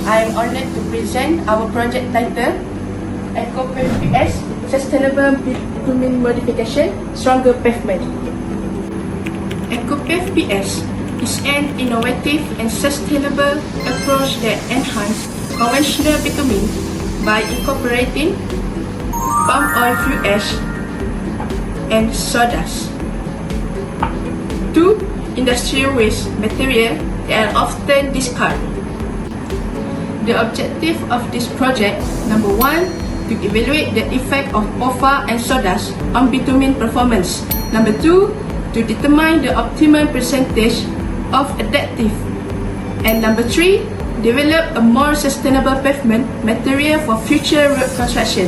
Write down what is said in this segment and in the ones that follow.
I am honored to present our project title, EcoPave-PS, Sustainable Bitumen Modification, Stronger Pavement. EcoPave-PS is an innovative and sustainable approach that enhances conventional bitumen by incorporating palm oil fuel ash and sawdust, two industrial waste material that are often discarded. The objective of this project, number 1, to evaluate the effect of POFA and sawdust on bitumen performance. Number 2, to determine the optimum percentage of additive. And number 3, develop a more sustainable pavement material for future road construction.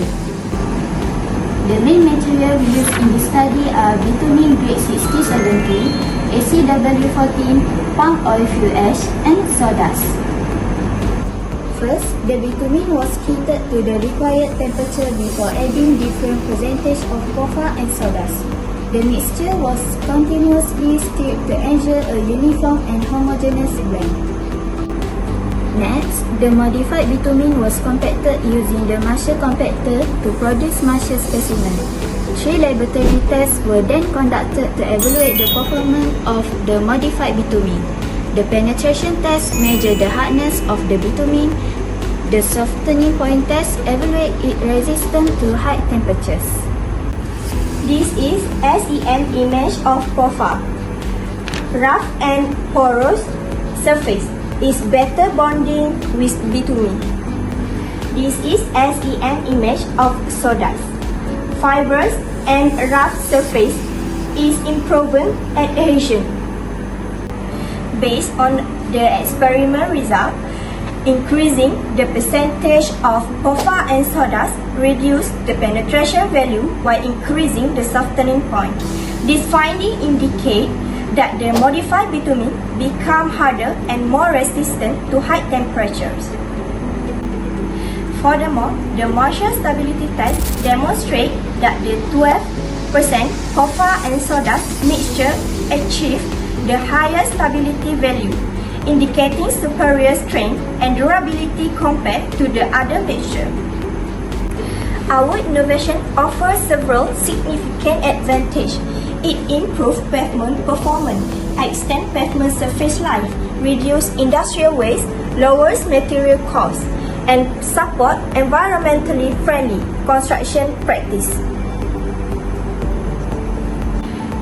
The main material we used in this study are bitumen grade 6070, ACW14, palm oil fuel ash, and sawdust. First, the bitumen was heated to the required temperature before adding different percentage of POFA and sawdust. The mixture was continuously stirred to ensure a uniform and homogeneous blend. Next, the modified bitumen was compacted using the Marshall compactor to produce Marshall specimen. 3 laboratory tests were then conducted to evaluate the performance of the modified bitumen. The penetration test measured the hardness of the bitumen. The softening point test evaluated its resistance to high temperatures. This is SEM image of POFA. Rough and porous surface is better bonding with bitumen. This is SEM image of sawdust. Fibrous and rough surface is improving adhesion. Based on the experiment result, increasing the percentage of POFA and sawdust reduce the penetration value while increasing the softening point. This finding indicate that the modified bitumen become harder and more resistant to high temperatures. Furthermore, the Marshall stability test demonstrate that the 12% POFA and sawdust mixture achieved the highest stability value, indicating superior strength and durability compared to the other mixture. Our innovation offers several significant advantages. It improves pavement performance, extends pavement surface life, reduces industrial waste, lowers material costs, and support environmentally friendly construction practice.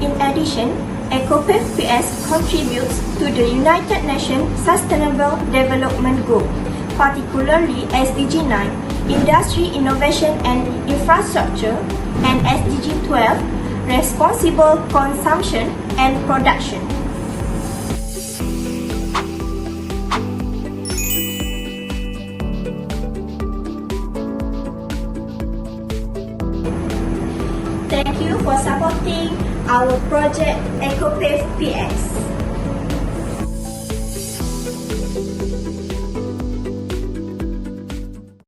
In addition, EcoPave-PS contributes to the United Nations Sustainable Development Goal, particularly SDG 9, Industry Innovation and Infrastructure, and SDG 12, Responsible Consumption and Production. Thank you for supporting our project EcoPave-PS.